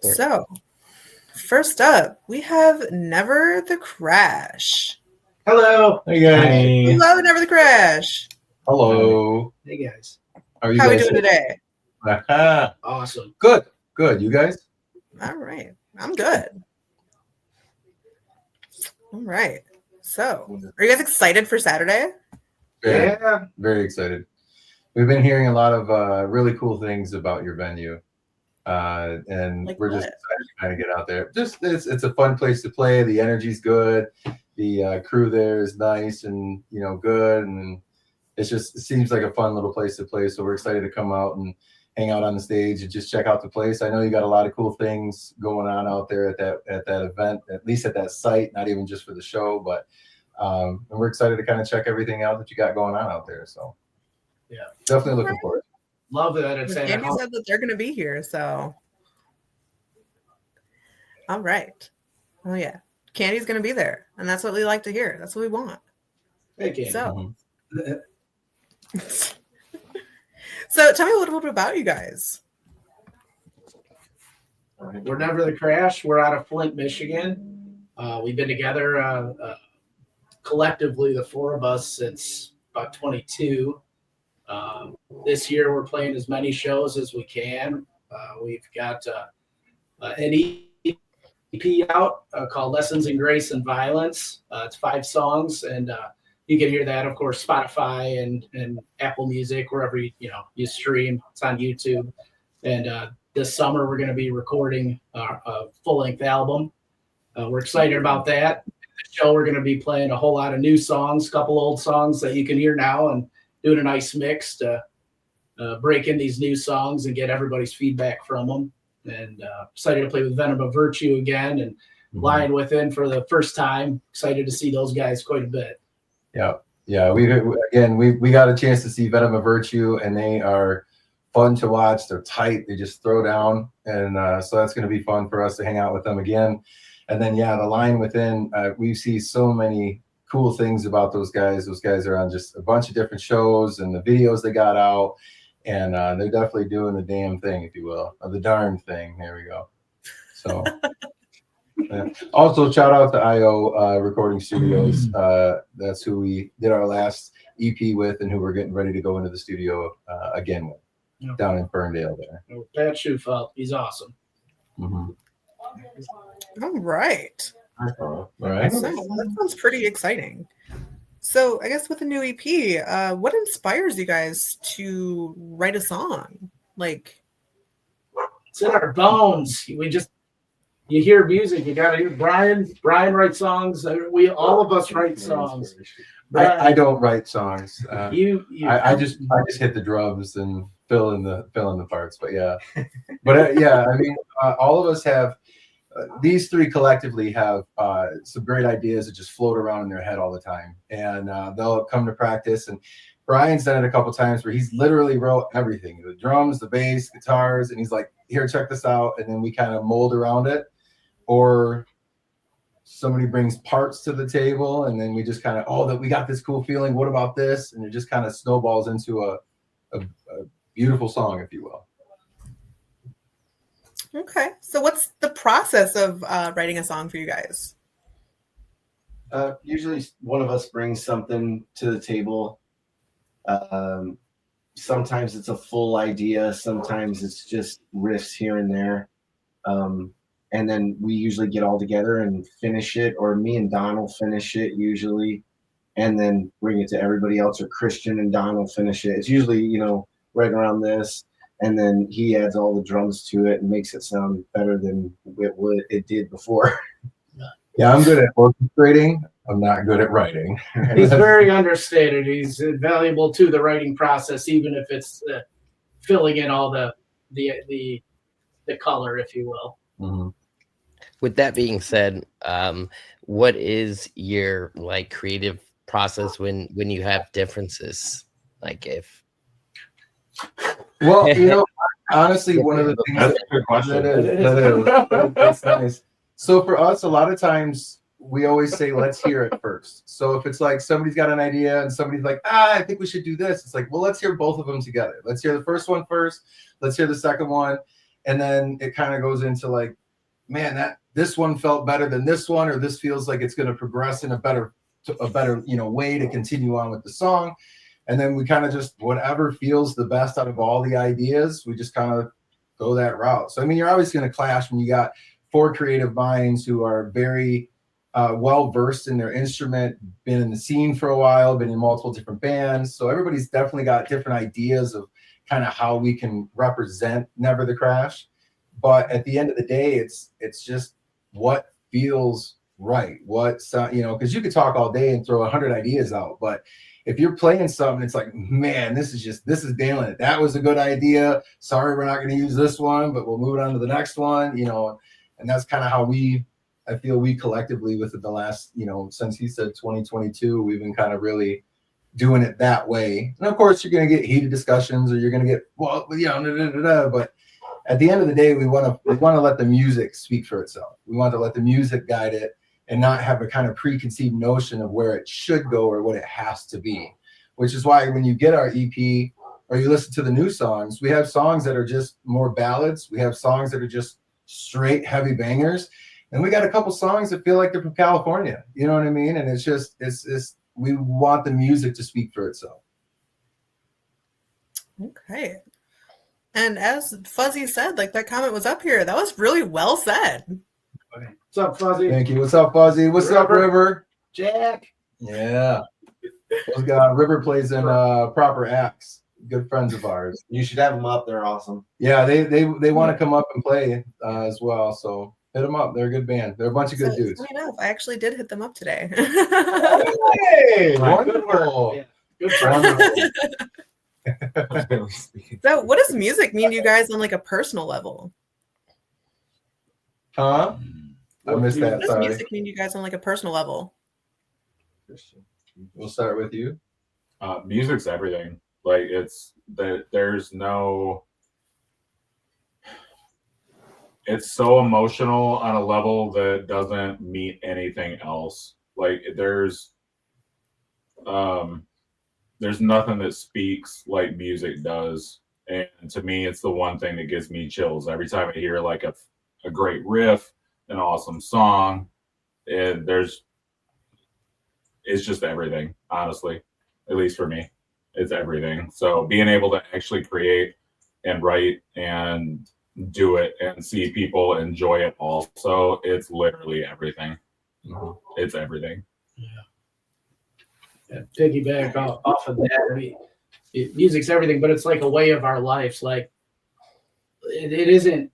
So, first up, we have Never the Crash. Hello. Hey guys. Hi. Hello, Never the Crash. Hello. Hey guys. How are you How are we guys? doing today? Awesome. Good. Good. You guys? All right. I'm good. All right. So, are you guys excited for Saturday? Yeah. Very excited. We've been hearing a lot of really cool things about your venue. And Like we're just what? excited to kind of get out there. Just it's a fun place to play. The energy's good. The crew there is nice and good, and it seems like a fun little place to play. So we're excited to come out and hang out on the stage and just check out the place. I know you got a lot of cool things going on out there at that event, at least at that site, not even just for the show, but and we're excited to kind of check everything out that you got going on out there. So Yeah. definitely looking forward. Love that it's at Andy home. said that they're going to be here, so. All right. Oh, yeah. Candy's going to be there, and that's what we like to hear. That's what we want. Hey, Candy. So, so tell me a little bit about you guys. We're Never the Crash. We're out of Flint, Michigan. We've been together collectively, the four of us, since about 22. This year, we're playing as many shows as we can. We've got an EP out called Lessons in Grace and Violence. It's 5 songs, and you can hear that, of course, Spotify and Apple Music, wherever you stream. It's on YouTube. And this summer, we're going to be recording a full-length album. We're excited about that. The show, we're going to be playing a whole lot of new songs, a couple old songs that you can hear now, and doing a nice mix to break in these new songs and get everybody's feedback from them. And excited to play with Venom of Virtue again and Lion Within for the first time. Excited to see those guys quite a bit. Yeah. We got a chance to see Venom of Virtue, and they are fun to watch. They're tight. They just throw down, and so that's going to be fun for us to hang out with them again. And then the Lion Within. We see so many cool things about those guys. Those guys are on just a bunch of different shows, and the videos they got out. And they're definitely doing the damn thing, if you will, or the darn thing. There we go. So, yeah. Also, shout out to IO Recording Studios. That's who we did our last EP with, and who we're getting ready to go into the studio again with, down in Ferndale there. Pat Schufelt, he's awesome. All right. All right. So, that sounds pretty exciting. So I guess with the new EP, what inspires you guys to write a song? Like, it's in our bones. You hear music. You gotta hear Brian. Brian writes songs. All of us write songs. I don't write songs. I just hit the drums and fill in the parts. But yeah, I mean, all of us have. These three collectively have some great ideas that just float around in their head all the time, and they'll come to practice. And Brian's done it a couple times where he's literally wrote everything: the drums, the bass, guitars, and he's like, "Here, check this out," and then we kind of mold around it. Or somebody brings parts to the table, and then we just kind of, that we got this cool feeling. What about this? And it just kind of snowballs into a beautiful song, if you will. Okay, so what's the process of writing a song for you guys? Usually one of us brings something to the table. Sometimes it's a full idea. Sometimes it's just riffs here and there. And then we usually get all together and finish it, or me and Don will finish it usually, and then bring it to everybody else, or Christian and Don will finish it. It's usually, right around this. And then he adds all the drums to it and makes it sound better than it did before. Yeah, I'm good at orchestrating. I'm not good at writing. He's very understated. He's valuable to the writing process, even if it's filling in all the color, if you will. Mm-hmm. With that being said, what is your creative process when you have differences? Well, honestly, one of the things that's nice. So for us, a lot of times we always say, let's hear it first. So if it's like somebody's got an idea and somebody's like, I think we should do this. It's like, well, let's hear both of them together. Let's hear the first one first. Let's hear the second one. and then it kind of goes into like, man, that this one felt better than this one, or this feels like it's going to progress in a better way to continue on with the song. And then we kind of just, whatever feels the best out of all the ideas, we just kind of go that route. So I mean, you're always going to clash when you got 4 creative minds who are very well versed in their instrument, been in the scene for a while, been in multiple different bands. So everybody's definitely got different ideas of kind of how we can represent Never the Crash. But at the end of the day, it's just what feels right. What sound, because you could talk all day and throw 100 ideas out, but if you're playing something, it's like, man, this is nailing it. That was a good idea. Sorry, we're not going to use this one, but we'll move it on to the next one. And that's kind of how I feel we collectively with the last, since he said 2022, we've been kind of really doing it that way. And of course, you're going to get heated discussions, or you're going to get, but at the end of the day, we want to let the music speak for itself. We want to let the music guide it and not have a kind of preconceived notion of where it should go or what it has to be, which is why when you get our EP or you listen to the new songs, we have songs that are just more ballads. We have songs that are just straight heavy bangers. And we got a couple songs that feel like they're from California. You know what I mean? And it's we want the music to speak for itself. Okay. And as Fuzzy said, like that comment was up here. That was really well said. What's up, Fuzzy? Thank you. What's up, Fuzzy? What's up, River? Jack. Yeah. River plays in Proper Acts. Good friends of ours. You should have them up. They're awesome. Yeah, they want to come up and play as well. So hit them up. They're a good band. They're a bunch of good dudes. Funny enough, I actually did hit them up today. Hey, wonderful. Yeah, good friends. So what does music mean to you guys on like a personal level? Huh? I missed that. What does Sorry. music mean to you guys on like a personal level? We'll start with you. Music's everything. Like there's no. It's so emotional on a level that doesn't meet anything else. Like there's nothing that speaks like music does. And to me, it's the one thing that gives me chills every time I hear like a great riff, an awesome song. It's just everything, honestly, at least for me, it's everything. So being able to actually create and write and do it and see people enjoy it also, it's literally everything. Mm-hmm. It's everything. Yeah, piggyback off of that. I mean, music's everything, but it's like a way of our lives. Like it isn't.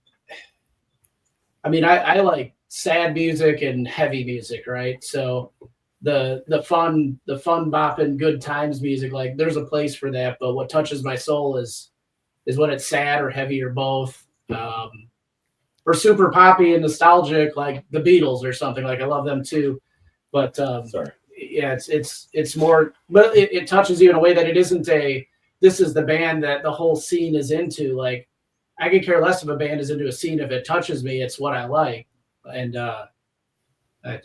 I mean, I like sad music and heavy music, right? So the fun bopping good times music, like there's a place for that. But what touches my soul is when it's sad or heavy or both. Or super poppy and nostalgic, like the Beatles or something. Like I love them too, but Sorry. Yeah, it's more, but it touches you in a way that it isn't this is the band that the whole scene is into. Like I could care less if a band is into a scene. If it touches me, it's what I like. And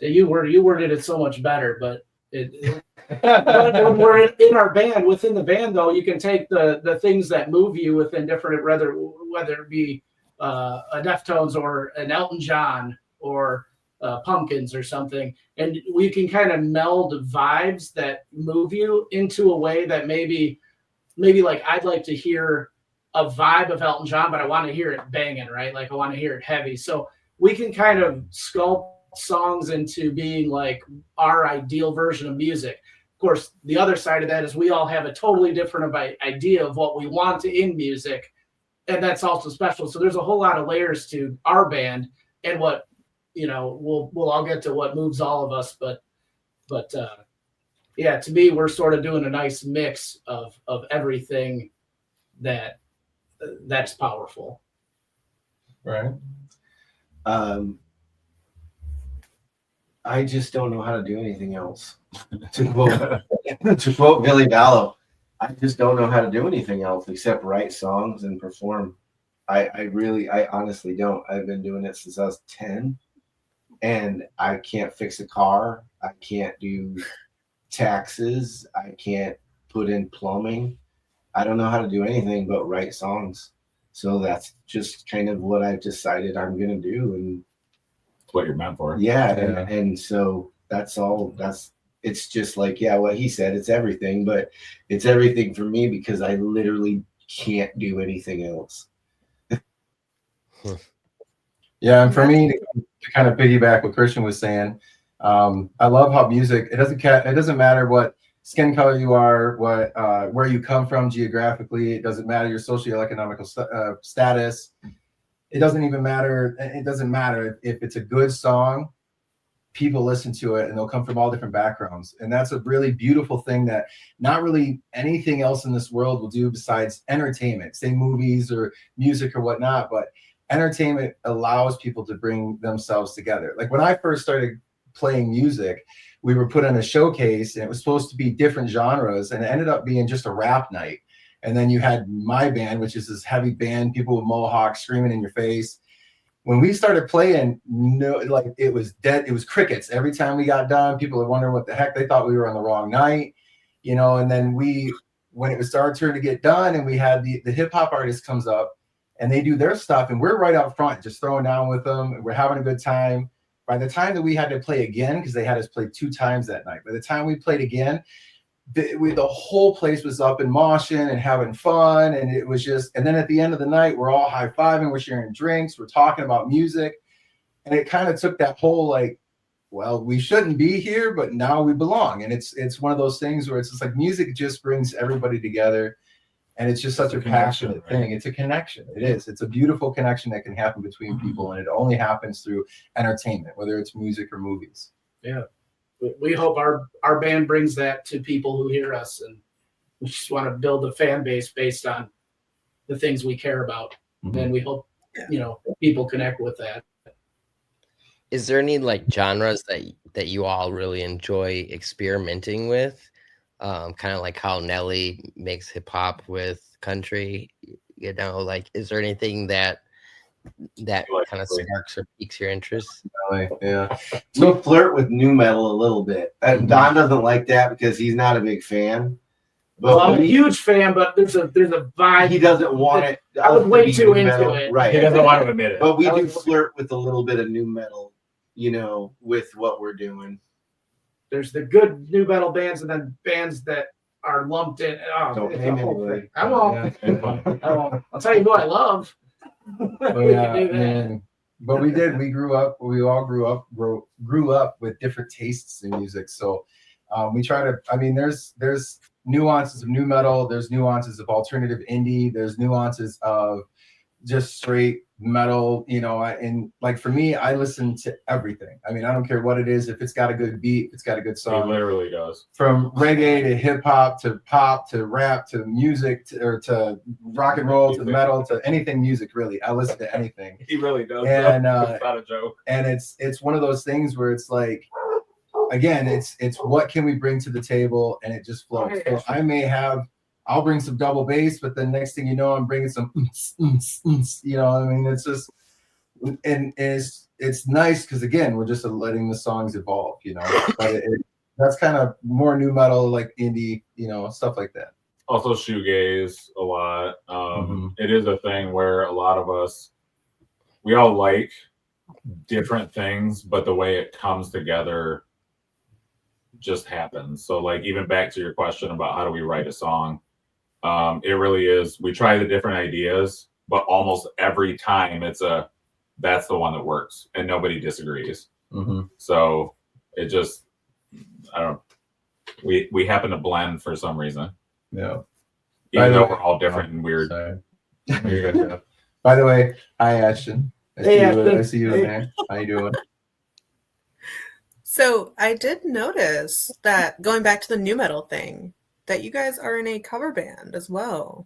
you worded it so much better, but but when we're in our band, within the band though, you can take the things that move you within different, whether it be a Deftones or an Elton John or Pumpkins or something, and we can kind of meld vibes that move you into a way that maybe like I'd like to hear a vibe of Elton John, but I want to hear it banging, right? Like I want to hear it heavy. So we can kind of sculpt songs into being like our ideal version of music. Of course, the other side of that is we all have a totally different idea of what we want in music, and that's also special. So there's a whole lot of layers to our band, and what we'll all get to what moves all of us. But yeah, to me, we're sort of doing a nice mix of everything that's powerful. Right. I just don't know how to do anything else. to quote Billy Vallow, I just don't know how to do anything else except write songs and perform. I honestly don't. I've been doing it since I was 10, and I can't fix a car. I can't do taxes. I can't put in plumbing. I don't know how to do anything but write songs. So that's just kind of what I've decided I'm going to do. And It's what you're meant for. yeah, Yeah. and so that's all. It's just like, yeah, what he said, it's everything, but it's everything for me because I literally can't do anything else. Yeah, and for me to kind of piggyback what Christian was saying, I love how music. It doesn't matter what skin color you are, what where you come from geographically. It doesn't matter your socioeconomic status. It doesn't even matter. It doesn't matter if it's a good song. People listen to it, and they'll come from all different backgrounds, and that's a really beautiful thing that not really anything else in this world will do besides entertainment, say movies or music or whatnot, but entertainment allows people to bring themselves together. Like when I first started playing music, we were put on a showcase and it was supposed to be different genres, and it ended up being just a rap night. And then you had my band, which is this heavy band, people with mohawks screaming in your face. When we started playing, no, like it was dead. It was crickets. Every time we got done, people were wondering what the heck. They thought we were on the wrong night, you know. And then when it was our turn to get done, and we had the hip hop artist comes up, and they do their stuff, and we're right out front, just throwing down with them. And we're having a good time. By the time that we had to play again, because they had us play 2 times that night, by the time we played again, the whole place was up and moshing and having fun, and it was just. And then at the end of the night, we're all high-fiving, we're sharing drinks, we're talking about music, and it kind of took that whole like, well, we shouldn't be here, but now we belong. And it's one of those things where it's just like music just brings everybody together, and it's just such a passionate thing. It's a connection. It is. It's a beautiful connection that can happen between people, and it only happens through entertainment, whether it's music or movies. Yeah. We hope our band brings that to people who hear us, and we just want to build a fan base based on the things we care about. Mhm. And we hope, people connect with that. Is there any like genres that you all really enjoy experimenting with? Kind of like how Nelly makes hip hop with country, like is there anything that kind of sparks or piques your interest? Yeah. We flirt with new metal a little bit. Don doesn't like that because he's not a big fan. But I'm a huge fan, but there's a vibe. He doesn't want it. I would way too into it. Right. He doesn't want to admit it. But we do flirt with a little bit of new metal, with what we're doing. There's the good new metal bands, and then bands that are lumped in. Don't It's pay a me whole anyway. thing. I won't. Yeah. I'll tell you who I love. Oh, We yeah, can do that. man. But we did. We all grew up with different tastes in music. So we try to. I mean, there's nuances of new metal. There's nuances of alternative indie. There's nuances of just straight metal. And like for me, I listen to everything. I mean, I don't care what it is. If it's got a good beat, if it's got a good He song. literally does. From reggae to hip hop to pop to rap to music to rock and roll to metal to anything music, really. I listen to anything. He really does. And it's not a joke. And it's one of those things where it's like, again, it's what can we bring to the table, and it just flows. So I'll bring some double bass, but the next thing you know, I'm bringing some I mean, it's just, and it's nice because again, we're just letting the songs evolve, but that's kind of more new metal, like indie, stuff like that. Also shoegaze a lot. It is a thing where a lot of us, we all like different things, but the way it comes together just happens. So like even back to your question about how do we write a song, it really is, we try the different ideas, but almost every time that's the one that works and nobody disagrees. So it just, we happen to blend for some reason. Yeah. Even though we're all different and weird. You're good, Jeff. By the way, hi Ashton. I see you in there. How you doing? So I did notice that, going back to the new metal thing, that you guys are in a cover band as well.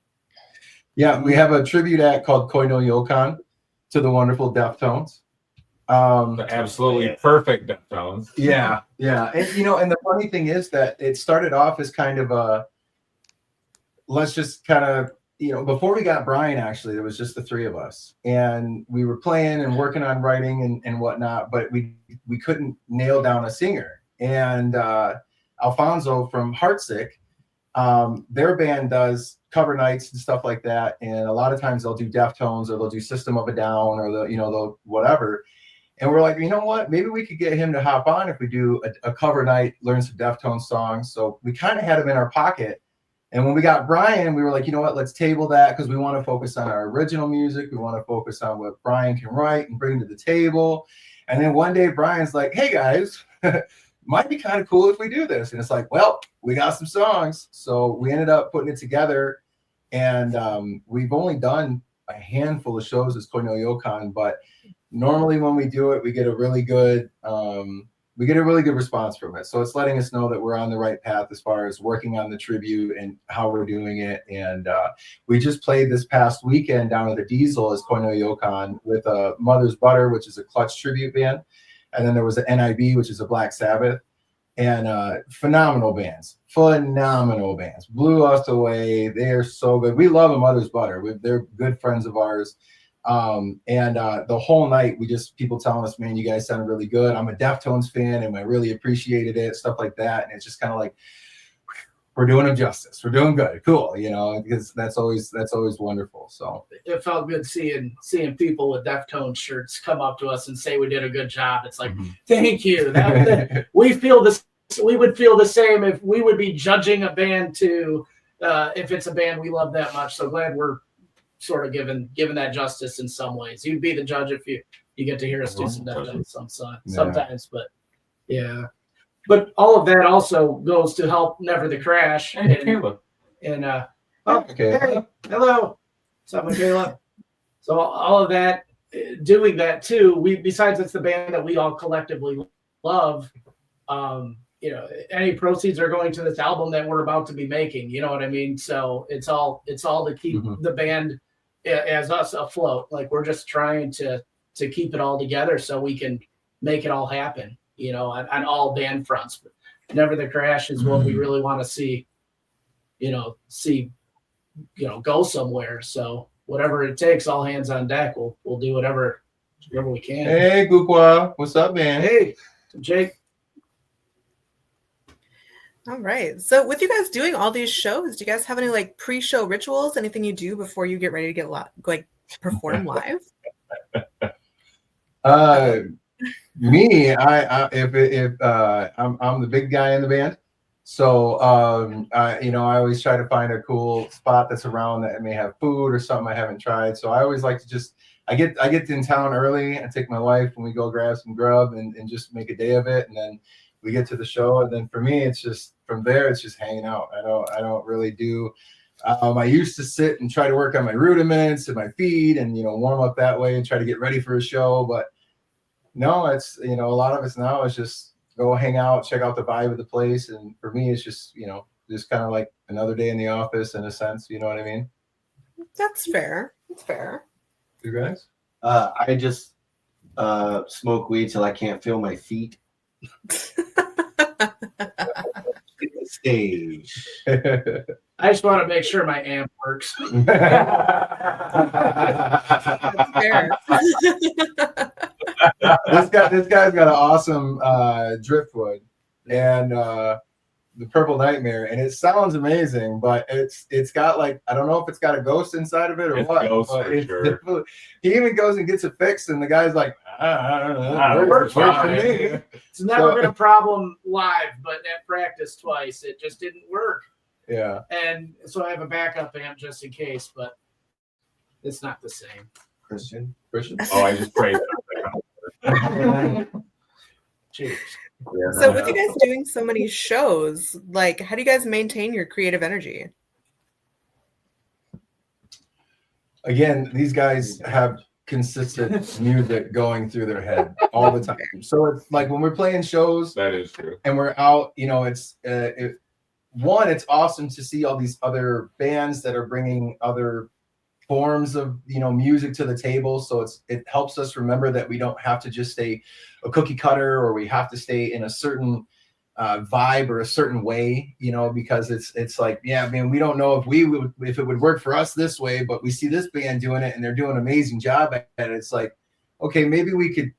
Yeah, we have a tribute act called Koi no Yokan to the wonderful Deftones. The absolutely perfect Deftones. Yeah. And and the funny thing is that it started off as kind of a, let's just kind of, before we got Brian, actually, there was just the 3 of us, and we were playing and working on writing and whatnot, but we couldn't nail down a singer. And Alfonso from Heartsick their band does cover nights and stuff like that, and a lot of times they'll do Deftones or they'll do System of a Down or they'll whatever. And we're like, you know what? Maybe we could get him to hop on if we do a cover night, learn some Deftones songs. So we kind of had him in our pocket. And when we got Brian, we were like, you know what? Let's table that because we want to focus on our original music. We want to focus on what Brian can write and bring to the table. And then one day Brian's like, hey guys, might be kind of cool if we do this. And it's like, well, we got some songs. So we ended up putting it together. And we've only done a handful of shows as Koino Yokan, but normally when we do it, we get a really good response from it. So it's letting us know that we're on the right path as far as working on the tribute and how we're doing it. And we just played this past weekend down at the Diesel as Koino Yokan with Mother's Butter, which is a Clutch tribute band. And then there was the NIB, which is a Black Sabbath. And phenomenal bands, blew us away. They are so good. We love a Mother's Butter. They're good friends of ours. The whole night people telling us, man, you guys sound really good. I'm a Deftones fan and I really appreciated it, stuff like that. And it's just kind of like, we're doing them justice. We're doing good. Cool. Because that's always wonderful. So it felt good seeing people with Deftones shirts come up to us and say we did a good job. It's like, thank you. We would feel the same if we would be judging a band too, if it's a band we love that much. So glad we're sort of given that justice in some ways. You'd be the judge if you get to hear us do some Deftones sometimes, but yeah. But all of that also goes to help Never the Crash. Hey, Caleb. And okay. Hey, hello. What's up, Michaela? So all of that, doing that too. Besides it's the band that we all collectively love. Any proceeds are going to this album that we're about to be making. You know what I mean? So it's all to keep the band as us afloat. Like we're just trying to keep it all together so we can make it all happen. On all band fronts. But Never the Crash is what we really want to see. Go somewhere. So whatever it takes, all hands on deck. We'll do whatever we can. Hey, Gukwa, what's up, man? Hey, Jake. All right. So with you guys doing all these shows, do you guys have any like pre-show rituals? Anything you do before you get ready to perform live? Me, I'm the big guy in the band, so I always try to find a cool spot that's around that may have food or something I haven't tried. So I always like to I get in town early. I take my wife and we go grab some grub and just make a day of it, and then we get to the show. And then for me, it's just from there, it's just hanging out. I don't really do. I used to sit and try to work on my rudiments and my feet and warm up that way and try to get ready for a show, but no, it's a lot of us now is just go hang out, check out the vibe of the place, and for me, it's just just kind of like another day in the office in a sense. You know what I mean? That's fair. That's fair. You guys? I just smoke weed till I can't feel my feet. Stage. I just want to make sure my amp works. That's fair. This guy's got an awesome driftwood and the Purple Nightmare, and it sounds amazing, but it's got like, I don't know if it's got a ghost inside of it or what. But sure. He even goes and gets it fixed, and the guy's like, I don't know, it works for me. It's never been a problem live, but at practice twice, it just didn't work. Yeah. And so I have a backup amp just in case, but it's not the same. Christian? Oh, I just prayed. Cheers. Yeah. So with you guys doing so many shows, like how do you guys maintain your creative energy? Again, these guys have consistent music going through their head all the time. So it's like when we're playing shows, That is true. and we're out, it's it's awesome to see all these other bands that are bringing other forms of music to the table. So it helps us remember that we don't have to just stay a cookie cutter, or we have to stay in a certain vibe or a certain way, because it's like, yeah, man, we don't know if it would work for us this way, but we see this band doing it and they're doing an amazing job at it. It's like, okay, maybe we could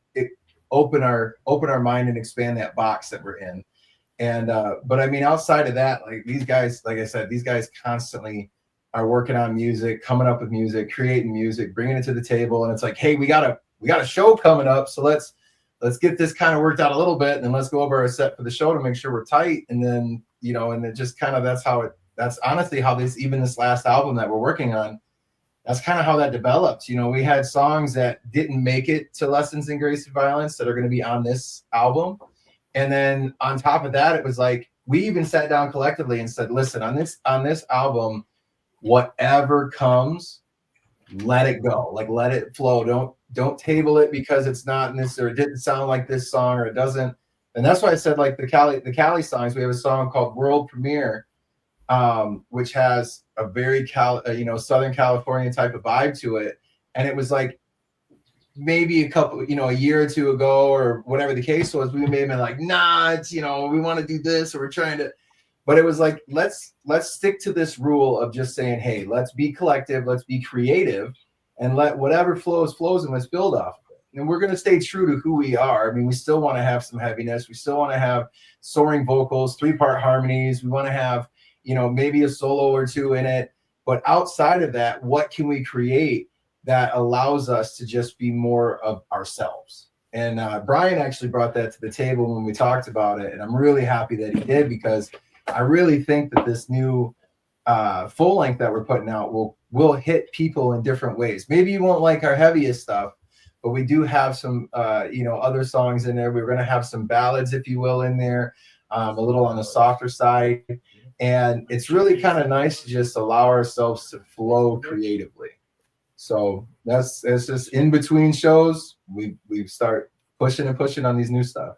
open our mind and expand that box that we're in. And but I mean, outside of that, like these guys, like I said, these guys constantly are working on music, coming up with music, creating music, bringing it to the table. And it's like, hey, we got a show coming up, so let's get this kind of worked out a little bit, and then let's go over our set for the show to make sure we're tight. And then, you know, and it just kind of, that's honestly how this last album that we're working on, that's kind of how that developed. You know, we had songs that didn't make it to Lessons in Grace and Violence that are going to be on this album. And then on top of that, it was like, we even sat down collectively and said, listen, on this album, whatever comes, let it go. Like, let it flow. Don't table it because it's not in this, or it didn't sound like this song, or it doesn't. And that's why I said, like, the Cali songs, we have a song called World Premiere, which has a very Southern California type of vibe to it. And it was like, maybe a year or two ago, or whatever the case was, we may have been like, nah, it's, we want to do this, or we're trying to, but it was like, let's stick to this rule of just saying, hey, let's be collective, let's be creative, and let whatever flows, and let's build off of it. And we're going to stay true to who we are. I mean, we still want to have some heaviness. We still want to have soaring vocals, 3-part harmonies. We want to have, maybe a solo or two in it. But outside of that, what can we create that allows us to just be more of ourselves? And Brian actually brought that to the table when we talked about it. And I'm really happy that he did, because I really think that this new full length that we're putting out will hit people in different ways. Maybe you won't like our heaviest stuff, but we do have some other songs in there. We're going to have some ballads, if you will, in there, a little on the softer side. And it's really kind of nice to just allow ourselves to flow creatively. So it's just in between shows, we start pushing on these new stuff.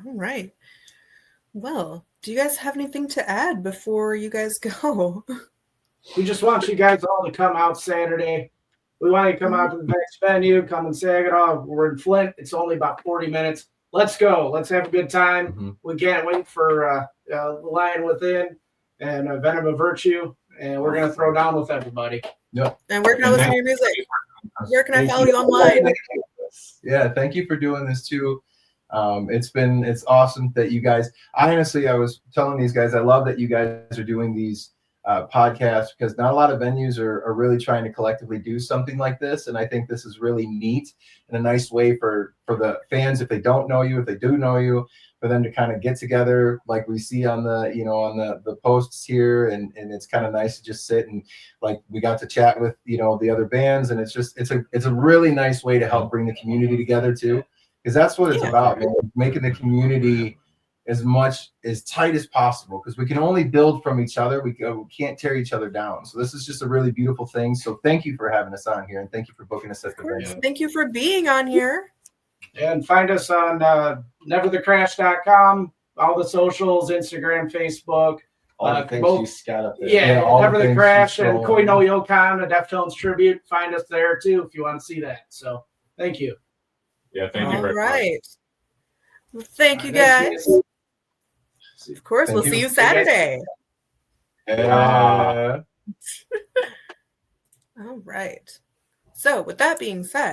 All right. Well, do you guys have anything to add before you guys go? We just want you guys all to come out Saturday. We want you to come out to the Vexed venue, come in Saginaw. We're in Flint. It's only about 40 minutes. Let's go. Let's have a good time. Mm-hmm. We can't wait for The Lion Within and Venom of Virtue, and we're going to throw down with everybody. Yep. And where can I listen to your music? Where can I follow you online? Yeah, thank you for doing this too. It's awesome that you guys, I was telling these guys, I love that you guys are doing these podcasts, because not a lot of venues are really trying to collectively do something like this. And I think this is really neat and a nice way for the fans, if they don't know you, if they do know you, for them to kind of get together, like we see on the posts here. And it's kind of nice to just sit and, like, we got to chat with, the other bands. And it's a really nice way to help bring the community together too. Because that's what it's about, man. Making the community as tight as possible, because we can only build from each other. We can't tear each other down. So this is just a really beautiful thing. So thank you for having us on here, and thank you for booking us at the venue. Thank you for being on here. And find us on neverthecrash.com, all the socials, Instagram, Facebook. All the things you scat up there. Yeah, Never the Crash and Koi no Yokan, a Deftones tribute. Find us there too if you want to see that. So thank you. Yeah, thank you. All right. Well, thank you guys. Of course, we'll see you Saturday. Yeah. All right. So with that being said,